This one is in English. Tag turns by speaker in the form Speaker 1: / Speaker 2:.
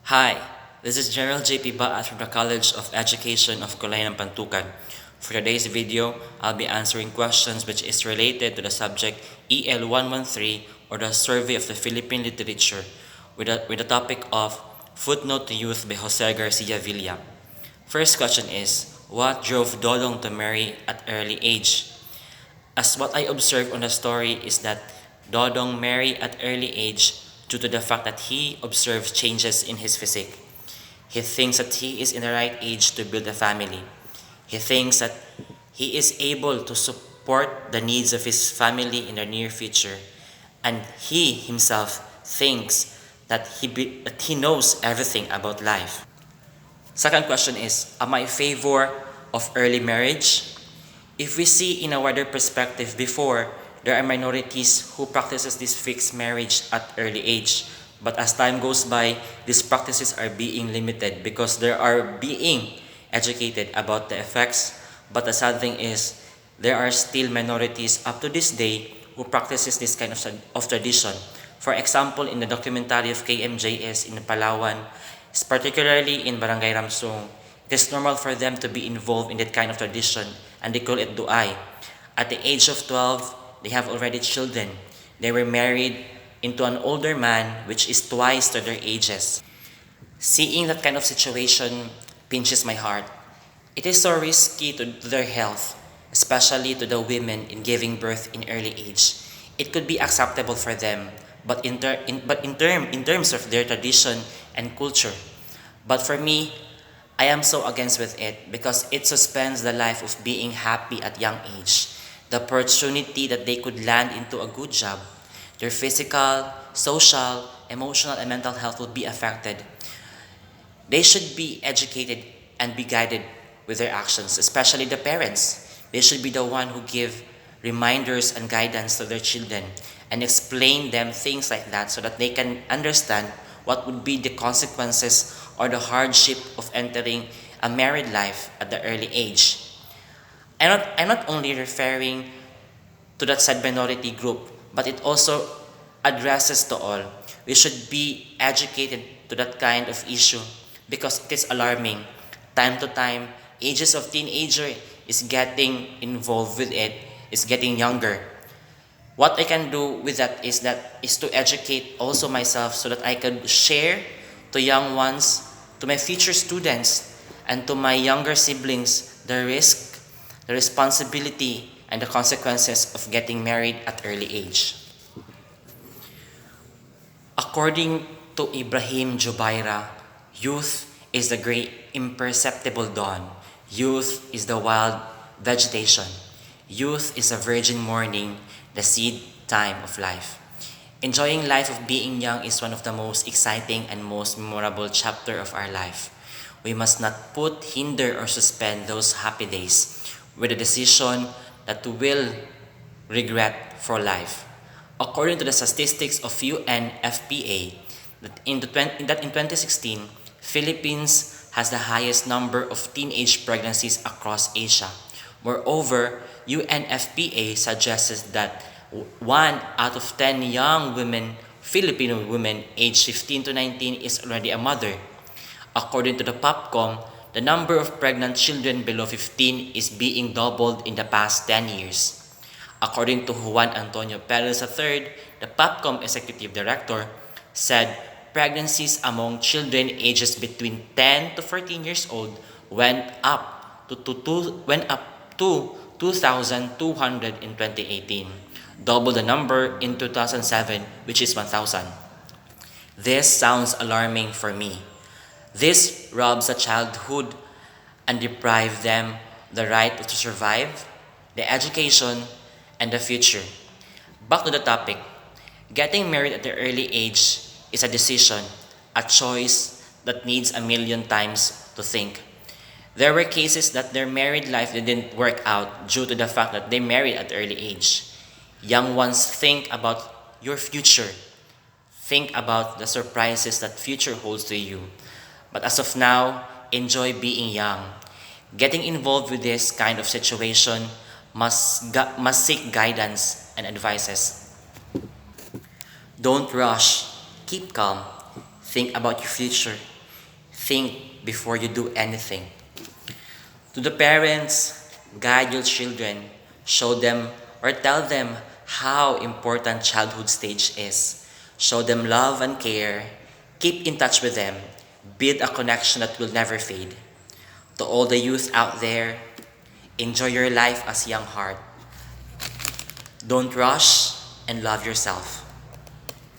Speaker 1: Hi, this is General JP Baat from the College of Education of Colayan Pantukan. For today's video, I'll be answering questions which is related to the subject EL113 or the Survey of the Philippine Literature with the topic of Footnote to Youth by Jose Garcia Villa. First question is, what drove Dodong to marry at early age? As what I observed on the story is that Dodong married at early age due to the fact that he observes changes in his physique. He thinks that he is in the right age to build a family. He thinks that he is able to support the needs of his family in the near future. And he himself thinks that he knows everything about life. Second question is, am I in favor of early marriage? If we see in a wider perspective before, there are minorities who practices this fixed marriage at early age. But as time goes by, these practices are being limited because they are being educated about the effects. But the sad thing is, there are still minorities up to this day who practices this kind of tradition. For example, in the documentary of KMJS in Palawan, particularly in Barangay Ramsong, it is normal for them to be involved in that kind of tradition, and they call it duay. At the age of 12, they have already children. They were married into an older man which is twice to their ages. Seeing that kind of situation pinches my heart. It is so risky to their health, especially to the women in giving birth in early age. It could be acceptable for them, but in terms of their tradition and culture. But for me, I am so against with it because it suspends the life of being happy at young age. The opportunity that they could land into a good job. Their physical, social, emotional, and mental health will be affected. They should be educated and be guided with their actions, especially the parents. They should be the one who give reminders and guidance to their children and explain them things like that so that they can understand what would be the consequences or the hardship of entering a married life at the early age. I'm not only referring to that said minority group, but it also addresses to all. We should be educated to that kind of issue because it is alarming. Time to time, ages of teenager is getting involved with it, is getting younger. What I can do with that is to educate also myself so that I can share to young ones, to my future students, and to my younger siblings the risk, the responsibility, and the consequences of getting married at early age. According to Ibrahim Jubaira, youth is the great imperceptible dawn. Youth is the wild vegetation. Youth is a virgin morning, the seed time of life. Enjoying life of being young is one of the most exciting and most memorable chapter of our life. We must not hinder or suspend those happy days with a decision that we will regret for life. According to the statistics of UNFPA, that in 2016, Philippines has the highest number of teenage pregnancies across Asia. Moreover, UNFPA suggests that 1 out of 10 young women, Filipino women aged 15 to 19 is already a mother. According to the POPCOM, the number of pregnant children below 15 is being doubled in the past 10 years. According to Juan Antonio Perez III, the POPCOM Executive Director, said pregnancies among children ages between 10 to 14 years old went up to 2,200 in 2018, double the number in 2007, which is 1,000. This sounds alarming for me. This robs a childhood and deprives them the right to survive, the education, and the future. Back to the topic. Getting married at the early age is a decision, a choice that needs a million times to think. There were cases that their married life didn't work out due to the fact that they married at early age. Young ones, think about your future. Think about the surprises that future holds to you. But as of now, enjoy being young. Getting involved with this kind of situation must seek guidance and advices. Don't rush. Keep calm. Think about your future. Think before you do anything. To the parents, guide your children, show them or tell them how important childhood stage is. Show them love and care, keep in touch with them, build a connection that will never fade. To all the youth out there, enjoy your life as young heart. Don't rush and love yourself.